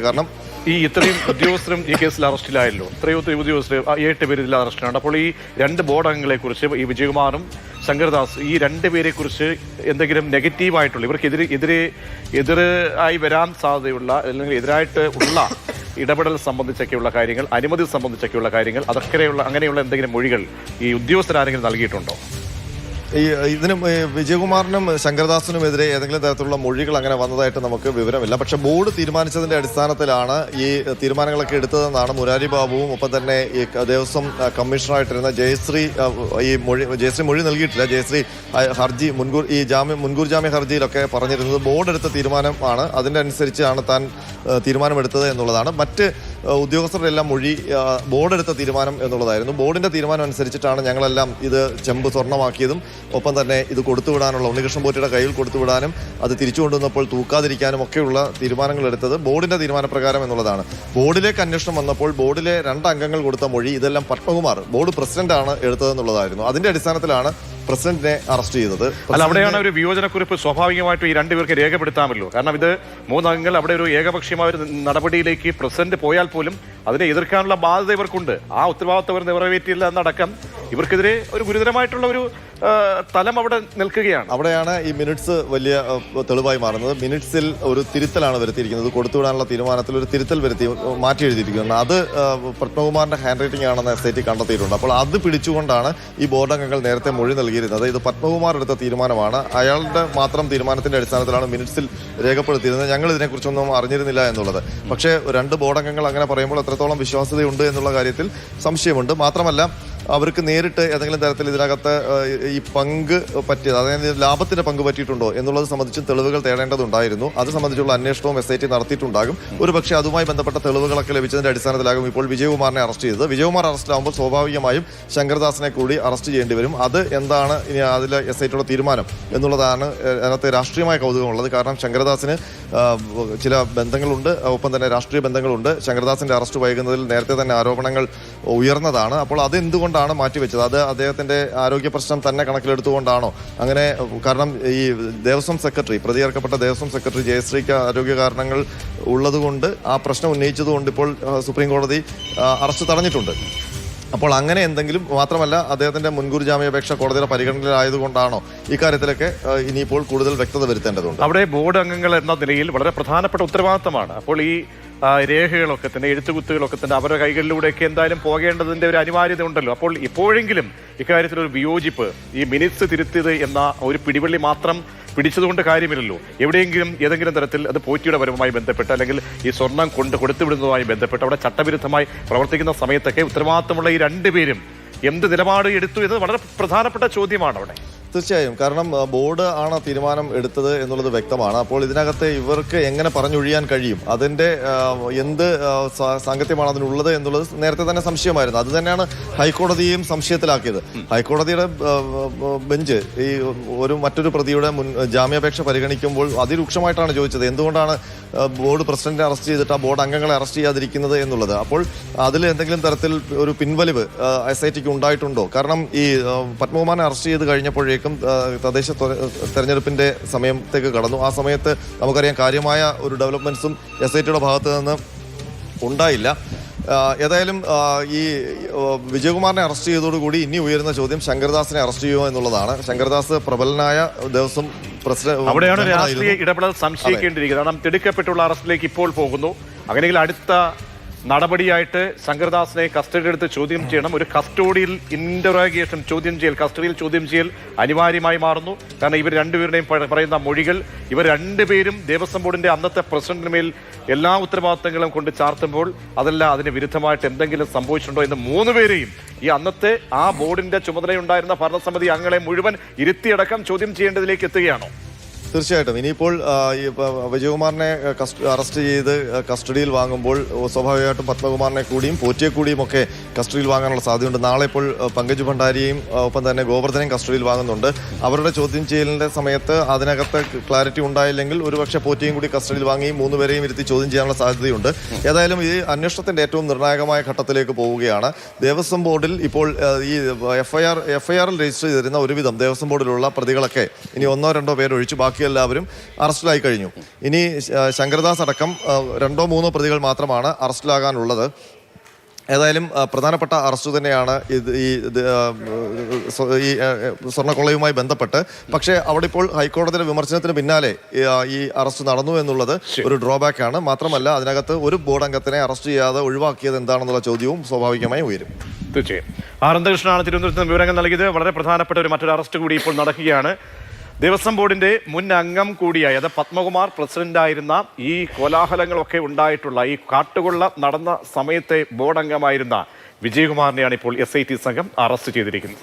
കാരണം ഈ ഇത്രയും ഉദ്യോഗസ്ഥരും ഈ കേസിൽ അറസ്റ്റിലായല്ലോ, ഇത്രയും ഉദ്യോഗസ്ഥർ 7 പേര് ഇതിൽ അറസ്റ്റിലാണ്. അപ്പോൾ ഈ 2 ബോർഡ് അംഗങ്ങളെ കുറിച്ച്, ഈ വിജയകുമാറും ശങ്കർദാസ്, ഈ 2 പേരെ കുറിച്ച് എന്തെങ്കിലും നെഗറ്റീവായിട്ടുള്ള, ഇവർക്ക് എതിരായി വരാൻ സാധ്യതയുള്ള അല്ലെങ്കിൽ എതിരായിട്ട് ഉള്ള ഇടപെടൽ സംബന്ധിച്ചൊക്കെയുള്ള കാര്യങ്ങൾ, അനുമതി സംബന്ധിച്ചൊക്കെയുള്ള കാര്യങ്ങൾ, അങ്ങനെയുള്ള എന്തെങ്കിലും മൊഴികൾ ഈ ഉദ്യോഗസ്ഥരാരെങ്കിലും നൽകിയിട്ടുണ്ടോ? ഇതിനും വിജയകുമാറിനും ശങ്കർദാസിനുമെതിരെ ഏതെങ്കിലും തരത്തിലുള്ള മൊഴികൾ അങ്ങനെ വന്നതായിട്ട് നമുക്ക് വിവരമില്ല. പക്ഷെ ബോർഡ് തീരുമാനിച്ചതിന്റെ അടിസ്ഥാനത്തിലാണ് ഈ തീരുമാനങ്ങളൊക്കെ എടുത്തതെന്നാണ് മുരാരി ബാബുവും ഒപ്പം തന്നെ ഈ ദേവസ്വം കമ്മീഷണറായിട്ടിരുന്ന ജയശ്രീ മൊഴി നൽകിയിട്ടില്ല. ജയശ്രീ ഹർജി മുൻകൂർ ജാമ്യ ഹർജിയിലൊക്കെ പറഞ്ഞിരുന്നത് ബോർഡ് എടുത്ത തീരുമാനമാണ്, അതിൻ്റെ അനുസരിച്ചാണ് താൻ തീരുമാനമെടുത്തത് എന്നുള്ളതാണ്. മറ്റ് ഉദ്യോഗസ്ഥരുടെ എല്ലാം മൊഴി ബോർഡ് എടുത്ത തീരുമാനം എന്നുള്ളതായിരുന്നു. ബോർഡിന്റെ തീരുമാനം അനുസരിച്ചിട്ടാണ് ഞങ്ങളെല്ലാം ഇത് ചെമ്പ് സ്വർണ്ണമാക്കിയതും ഒപ്പം തന്നെ ഇത് കൊടുത്തുവിടാനുള്ള, ഉണ്ണികൃഷ്ണൻ പോറ്റിയുടെ കയ്യിൽ കൊടുത്തുവിടാനും അത് തിരിച്ചു കൊണ്ടുവന്നപ്പോൾ തൂക്കാതിരിക്കാനും ഒക്കെയുള്ള തീരുമാനങ്ങൾ എടുത്തത് ബോർഡിന്റെ തീരുമാനപ്രകാരം എന്നുള്ളതാണ്. ബോർഡിലേക്ക് അന്വേഷണം വന്നപ്പോൾ ബോർഡിലെ 2 അംഗങ്ങൾ കൊടുത്ത മൊഴി ഇതെല്ലാം പത്മകുമാർ, ബോർഡ് പ്രസിഡന്റാണ് എടുത്തതെന്നുള്ളതായിരുന്നു. അതിന്റെ അടിസ്ഥാനത്തിലാണ് പ്രസിഡന്റിനെ അറസ്റ്റ് ചെയ്തത്. അല്ല, അവിടെയാണ് ഒരു വിയോജനക്കുറിപ്പ് സ്വാഭാവികമായിട്ടും ഈ 2 പേർക്ക് രേഖപ്പെടുത്താമല്ലോ. കാരണം ഇത് 3 അംഗങ്ങൾ അവിടെ ഒരു ഏകപക്ഷീയമായ ഒരു നടപടിയിലേക്ക് പ്രസിഡന്റ് പോയാൽ പോലും അതിനെ എതിർക്കാനുള്ള ബാധ്യത ഇവർക്കുണ്ട്. ആ ഉത്തരവാദിത്തം അവർ നിറവേറ്റിയില്ല എന്നടക്കം ഇവർക്കെതിരെ ഒരു ഗുരുതരമായിട്ടുള്ള ഒരു തലം അവിടെ നിൽക്കുകയാണ്. അവിടെയാണ് ഈ മിനിറ്റ്സ് വലിയ തെളിവായി മാറുന്നത്. മിനിറ്റ്സിൽ ഒരു തിരുത്തലാണ് വരുത്തിയിരിക്കുന്നത്. കൊടുത്തുവിടാനുള്ള തീരുമാനത്തിൽ ഒരു തിരുത്തൽ മാറ്റി എഴുതിയിരിക്കുന്നത്. അത് പത്മകുമാറിന്റെ ഹാൻഡ് റൈറ്റിംഗ് ആണെന്ന് SIT കണ്ടെത്തിയിട്ടുണ്ട്. അപ്പോൾ അത് പിടിച്ചുകൊണ്ടാണ് ഈ ബോർഡ് അംഗങ്ങൾ നേരത്തെ മൊഴി നൽകിയിരുന്നത്. ഇത് പത്മകുമാർ എടുത്ത തീരുമാനമാണ്, അയാളുടെ മാത്രം തീരുമാനത്തിന്റെ അടിസ്ഥാനത്തിലാണ് മിനിറ്റ്സിൽ രേഖപ്പെടുത്തിയിരുന്നത്. ഞങ്ങൾ ഇതിനെക്കുറിച്ചൊന്നും അറിഞ്ഞിരുന്നില്ല എന്നുള്ളത്. പക്ഷേ 2 ബോർഡ് അംഗങ്ങൾ അങ്ങനെ പറയുമ്പോൾ എത്രത്തോളം വിശ്വാസ്യതയുണ്ട് എന്നുള്ള കാര്യത്തിൽ സംശയമുണ്ട്. മാത്രമല്ല അവർക്ക് നേരിട്ട് ഏതെങ്കിലും തരത്തിൽ ഇതിനകത്ത് ഈ പങ്ക് പറ്റിയത്, അതായത് ലാഭത്തിന്റെ പങ്ക് പറ്റിയിട്ടുണ്ടോ എന്നുള്ളത് സംബന്ധിച്ചും തെളിവുകൾ തേടേണ്ടതുണ്ടായിരുന്നു. അത് സംബന്ധിച്ചുള്ള അന്വേഷണവും SIT നടത്തിയിട്ടുണ്ടാകും. ഒരുപക്ഷെ അതുമായി ബന്ധപ്പെട്ട തെളിവുകളൊക്കെ ലഭിച്ചതിന്റെ അടിസ്ഥാനത്തിലാകും ഇപ്പോൾ വിജയകുമാറിനെ അറസ്റ്റ് ചെയ്തത്. വിജയകുമാർ അറസ്റ്റിലാകുമ്പോൾ സ്വാഭാവികമായും ശങ്കർദാസിനെ കൂടി അറസ്റ്റ് ചെയ്യേണ്ടി വരും. അത് എന്താണ് ഇനി അതിൽ SITയുടെ തീരുമാനം എന്നുള്ളതാണ് അതിനകത്ത് രാഷ്ട്രീയമായ കൗതുകമുള്ളത്. കാരണം ശങ്കർദാസിന് ചില ബന്ധങ്ങളുണ്ട്, ഒപ്പം തന്നെ രാഷ്ട്രീയ ബന്ധങ്ങളുണ്ട്. ശങ്കർദാസിന്റെ അറസ്റ്റ് വൈകുന്നതിൽ നേരത്തെ തന്നെ ആരോപണങ്ങൾ ഉയർന്നതാണ്. അപ്പോൾ അത് എന്തുകൊണ്ടാണ് മാറ്റിവെച്ചത്? അത് അദ്ദേഹത്തിന്റെ ആരോഗ്യ പ്രശ്നം തന്നെ കണക്കിലെടുത്തുകൊണ്ടാണോ അങ്ങനെ? കാരണം ഈ ദേവസ്വം സെക്രട്ടറി, പ്രതിചേർക്കപ്പെട്ട ദേവസ്വം സെക്രട്ടറി ജയശ്രീക്ക് ആരോഗ്യ കാരണങ്ങൾ ഉള്ളതുകൊണ്ട്, ആ പ്രശ്നം ഉന്നയിച്ചതുകൊണ്ട് ഇപ്പോൾ സുപ്രീം കോടതി അറസ്റ്റ് തടഞ്ഞിട്ടുണ്ട്. അപ്പോൾ അങ്ങനെ എന്തെങ്കിലും, മാത്രമല്ല അദ്ദേഹത്തിന്റെ മുൻകൂർ ജാമ്യാപേക്ഷ കോടതിയുടെ പരിഗണനയിലായതുകൊണ്ടാണോ ഇക്കാര്യത്തിലൊക്കെ ഇനിയിപ്പോൾ കൂടുതൽ വ്യക്തത വരുത്തേണ്ടതുണ്ട്. അവിടെ ബോർഡ് അംഗങ്ങൾ എന്ന നിലയിൽ വളരെ പ്രധാനപ്പെട്ട ഉത്തരവാദിത്തമാണ്. അപ്പോൾ ഈ രേഖകളൊക്കെ തന്നെ, എഴുത്തുകുത്തുകളൊക്കെ തന്നെ അവരുടെ കൈകളിലൂടെയൊക്കെ എന്തായാലും പോകേണ്ടതിന്റെ ഒരു അനിവാര്യത ഉണ്ടല്ലോ. അപ്പോൾ ഇപ്പോഴെങ്കിലും ഇക്കാര്യത്തിൽ ഒരു വിയോജിപ്പ്, ഈ മിനിറ്റ്സ് തിരുത്തിയത് എന്ന ഒരു പിടിവള്ളി മാത്രം പിടിച്ചതുകൊണ്ട് കാര്യമില്ലല്ലോ. എവിടെയെങ്കിലും ഏതെങ്കിലും തരത്തിൽ അത് പോറ്റിയുടെ പരവുമായി ബന്ധപ്പെട്ട് അല്ലെങ്കിൽ ഈ സ്വർണം കൊടുത്തുവിടുന്നതുമായി ബന്ധപ്പെട്ട് അവിടെ ചട്ടവിരുദ്ധമായി പ്രവർത്തിക്കുന്ന സമയത്തൊക്കെ ഉത്തരവാദിത്തമുള്ള ഈ 2 പേരും എന്ത് നിലപാട് എടുത്തു എന്നത് വളരെ പ്രധാനപ്പെട്ട ചോദ്യമാണ് അവിടെ. തീർച്ചയായും, കാരണം ബോർഡ് ആണ് തീരുമാനം എടുത്തത് എന്നുള്ളത് വ്യക്തമാണ്. അപ്പോൾ ഇതിനകത്ത് ഇവർക്ക് എങ്ങനെ പറഞ്ഞൊഴിയാൻ കഴിയും, അതിന്റെ എന്ത് സാങ്കത്യമാണ് അതിനുള്ളത് എന്നുള്ളത് നേരത്തെ തന്നെ സംശയമായിരുന്നു. അത് തന്നെയാണ് ഹൈക്കോടതിയെയും സംശയത്തിലാക്കിയത്. ഹൈക്കോടതിയുടെ ബെഞ്ച് ഈ മറ്റൊരു പ്രതിയുടെ ജാമ്യാപേക്ഷ പരിഗണിക്കുമ്പോൾ അതിരൂക്ഷമായിട്ടാണ് ചോദിച്ചത്, എന്തുകൊണ്ടാണ് ബോർഡ് പ്രസിഡന്റിനെ അറസ്റ്റ് ചെയ്തിട്ട് ആ ബോർഡ് അംഗങ്ങളെ അറസ്റ്റ് ചെയ്യാതിരിക്കുന്നത് എന്നുള്ളത്. അപ്പോൾ അതിൽ എന്തെങ്കിലും തരത്തിൽ ഒരു പിൻവലിവ് SITക്ക് ഉണ്ടായിട്ടുണ്ടോ? കാരണം ഈ പത്മകുമാറിനെ അറസ്റ്റ് ചെയ്ത് കഴിഞ്ഞപ്പോഴേക്കും തദ്ദേശ തെരഞ്ഞെടുപ്പിന്റെ സമയത്തേക്ക് കടന്നു. ആ സമയത്ത് നമുക്കറിയാം കാര്യമായ ഒരു ഡെവലപ്മെന്റ്സും SITയുടെ ഭാഗത്ത് നിന്ന് ഉണ്ടായില്ല. ഏതായാലും ഈ വിജയകുമാറിനെ അറസ്റ്റ് ചെയ്തതോടുകൂടി ഇനി ഉയരുന്ന ചോദ്യം ശങ്കർദാസിനെ അറസ്റ്റ് ചെയ്യുമോ എന്നുള്ളതാണ്. ശങ്കർദാസ് പ്രബലനായ ദേവസ്വം പ്രസിഡന്റ്, അവിടെയാണ് രാഷ്ട്രീയ ഇടപെടൽ സംശയിക്കേണ്ടിയിരിക്കുന്നത്. കാരണം തിടുക്കപ്പെട്ടുള്ള അറസ്റ്റിലേക്ക് ഇപ്പോൾ പോകുന്നു. അങ്ങനെയെങ്കിൽ അടുത്ത നടപടിയായിട്ട് ശങ്കർദാസിനെ കസ്റ്റഡി എടുത്ത് ചോദ്യം ചെയ്യണം. ഒരു കസ്റ്റഡിയിൽ ഇന്ററോഗേഷൻ, കസ്റ്റഡിയിൽ ചോദ്യം ചെയ്യൽ അനിവാര്യമായി മാറുന്നു. കാരണം ഇവർ 2 പേരുടെയും പറയുന്ന മൊഴികൾ, ഇവർ 2 പേരും ദേവസ്വം ബോർഡിന്റെ അന്നത്തെ പ്രസിഡന്റിന് മേൽ എല്ലാ ഉത്തരവാദിത്തങ്ങളും കൊണ്ട് ചാർത്തുമ്പോൾ അതല്ല അതിന് വിരുദ്ധമായിട്ട് എന്തെങ്കിലും സംഭവിച്ചിട്ടുണ്ടോ എന്ന് 3 പേരെയും ഈ അന്നത്തെ ആ ബോർഡിന്റെ ചുമതലയുണ്ടായിരുന്ന ഭരണസമിതി അംഗങ്ങളെ മുഴുവൻ ഇരുത്തിയടക്കം ചോദ്യം ചെയ്യേണ്ടതിലേക്ക് എത്തുകയാണോ? തീർച്ചയായിട്ടും ഇനിയിപ്പോൾ വിജയകുമാറിനെ അറസ്റ്റ് ചെയ്ത് കസ്റ്റഡിയിൽ വാങ്ങുമ്പോൾ സ്വാഭാവികമായിട്ടും പത്മകുമാറിനെ കൂടിയും പോറ്റിയെ കൂടിയും ഒക്കെ കസ്റ്റഡിയിൽ വാങ്ങാനുള്ള സാധ്യതയുണ്ട്. നാളെ ഇപ്പോൾ പങ്കജ് ഭണ്ഡാരിയെയും ഒപ്പം തന്നെ ഗോവർദ്ധനെയും കസ്റ്റഡിയിൽ വാങ്ങുന്നുണ്ട്. അവരുടെ ചോദ്യം ചെയ്യലിന്റെ സമയത്ത് അതിനകത്ത് ക്ലാരിറ്റി ഉണ്ടായില്ലെങ്കിൽ ഒരുപക്ഷെ പോറ്റിയും കൂടി കസ്റ്റഡിയിൽ വാങ്ങി 3 പേരെയും ഇരുത്തി ചോദ്യം ചെയ്യാനുള്ള സാധ്യതയുണ്ട്. ഏതായാലും ഈ അന്വേഷണത്തിന്റെ ഏറ്റവും നിർണായകമായ ഘട്ടത്തിലേക്ക് പോവുകയാണ്. ദേവസ്വം ബോർഡിൽ ഇപ്പോൾ ഈ എഫ്ഐആറിൽ രജിസ്റ്റർ ചെയ്തിരുന്ന ഒരുവിധം ദേവസ്വം ബോർഡിലുള്ള പ്രതികളൊക്കെ ഇനി 1-2 പേരൊഴിച്ച് ബാക്കി ബാക്കി എല്ലാവരും അറസ്റ്റിലായി കഴിഞ്ഞു. ഇനി ശങ്കരദാസ് അടക്കം 2-3 പ്രതികൾ മാത്രമാണ് അറസ്റ്റിലാകാനുള്ളത്. ഏതായാലും പ്രധാനപ്പെട്ട അറസ്റ്റ് തന്നെയാണ് ഈ സ്വർണ്ണക്കൊള്ളയുമായി ബന്ധപ്പെട്ട്. പക്ഷേ അവിടെ ഇപ്പോൾ ഹൈക്കോടതിയുടെ വിമർശനത്തിന് പിന്നാലെ ഈ അറസ്റ്റ് നടന്നു എന്നുള്ളത് ഒരു ഡ്രോബാക്ക് ആണ്. മാത്രമല്ല അതിനകത്ത് ഒരു ബോർഡ് അംഗത്തിനെ അറസ്റ്റ് ചെയ്യാതെ ഒഴിവാക്കിയത് എന്താണെന്നുള്ള ചോദ്യവും സ്വാഭാവികമായി ഉയരും. തീർച്ചയായും ആനന്ദകൃഷ്ണനാണ് തിരുവനന്തപുരത്ത് നിന്ന് വിവരങ്ങൾ നൽകിയത്. വളരെ പ്രധാനപ്പെട്ട മറ്റൊരു അറസ്റ്റ് കൂടി ഇപ്പോൾ നടക്കുകയാണ്. ദേവസ്വം ബോർഡിന്റെ മുൻ അംഗം കൂടിയായ പത്മകുമാർ പ്രസിഡന്റായിരുന്ന ഈ കോലാഹലങ്ങളൊക്കെ ഉണ്ടായിട്ടുള്ള ഈ കാട്ടുകൊള്ള നടന്ന സമയത്തെ ബോർഡ് അംഗമായിരുന്ന വിജയകുമാറിനെയാണ് ഇപ്പോൾ SIT സംഘം അറസ്റ്റ് ചെയ്തിരിക്കുന്നത്.